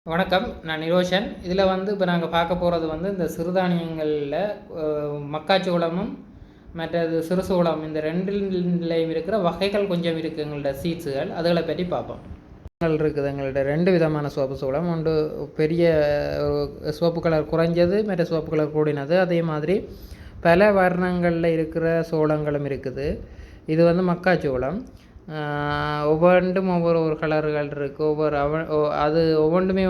வணக்கம். நான் நிரோஷன். இதில் இப்போ நாங்கள் பார்க்க போகிறது இந்த சிறுதானியங்களில் மக்காச்சோளமும் மற்றது சிறுசோளம் இந்த ரெண்டுலேயும் இருக்கிற வகைகள் கொஞ்சம் இருக்குது. எங்கள்ட சீட்ஸுகள் அதுகளை பற்றி பார்ப்போம். இருக்குது எங்கள்கிட்ட 2 விதமான சோப்பு சோளம். ஒன்று பெரிய சிவப்பு கலர் குறைஞ்சது, மற்ற சிவப்பு கலர் கூடினது. அதே மாதிரி பல வர்ணங்களில் இருக்கிற சோளங்களும் இருக்குது. இது மக்காச்சோளம். ஒவ்வொன்றும் ஒவ்வொரு கலர்கள் இருக்குது. அது ஒவ்வொன்றுமே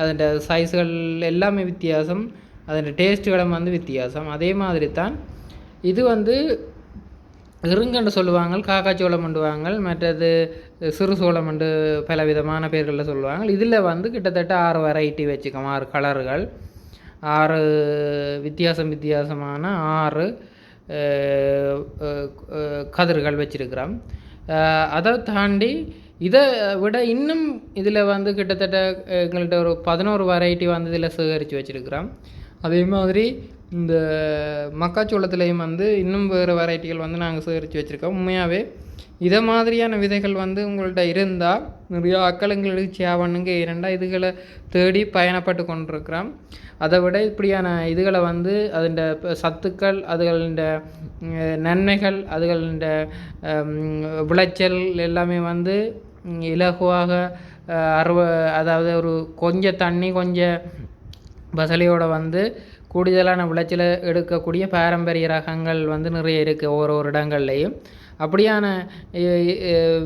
அதோட சைஸ்கள் எல்லாமே வித்தியாசம். அதோட டேஸ்ட்டுகளும் வித்தியாசம். அதே மாதிரி தான் இது இருங்கன்று சொல்லுவாங்க, காக்காச்சோளம் பண்ணுவாங்க, மற்றது சிறு சோளம் என்று பல விதமான பேர்களில் சொல்லுவாங்க. இதில் கிட்டத்தட்ட 6 வெரைட்டி வச்சுக்கோம், 6 கலர்கள், 6 வித்தியாசமான 6 கதிர்கள் வச்சுருக்கிறோம். அதை தாண்டி இதை விட இன்னும் இதில் கிட்டத்தட்ட எங்கள்கிட்ட ஒரு 11 வெரைட்டி இதில் சேகரித்து வச்சுருக்கிறோம். அதே மாதிரி இந்த மக்காச்சோளத்துலேயும் இன்னும் வேறு வெரைட்டிகள் நாங்கள் சேகரித்து வச்சுருக்கோம். உண்மையாகவே இதை மாதிரியான விதைகள் உங்கள்கிட்ட இருந்தால் நிறையா ஆக்கள் எங்களுக்கு சேவனுங்க இரண்டா இதுகளை தேடி பயணப்பட்டு கொண்டிருக்கிறோம். அதை விட இப்படியான இதுகளை அதன் சத்துக்கள், அதுகளின் நன்மைகள், அதுகளின் விளைச்சல் எல்லாமே இலகுவாக அதாவது ஒரு கொஞ்சம் தண்ணி கொஞ்சம் வசதியோடு கூடுதலான விளைச்சலை எடுக்கக்கூடிய பாரம்பரிய ரகங்கள் நிறைய இருக்குது ஒவ்வொரு இடங்கள்லையும். அப்படியான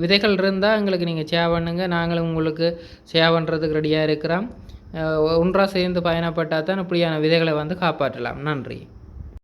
விதைகள் இருந்தால் எங்களுக்கு நீங்கள் சேவ் பண்ணுங்க, நாங்களும் உங்களுக்கு சேவ் பண்ணுறதுக்கு ரெடியாக இருக்கிறோம். ஒன்றாக சேர்ந்து பயணப்பட்டால் தான் இப்படியான விதைகளை காப்பாற்றலாம். நன்றி.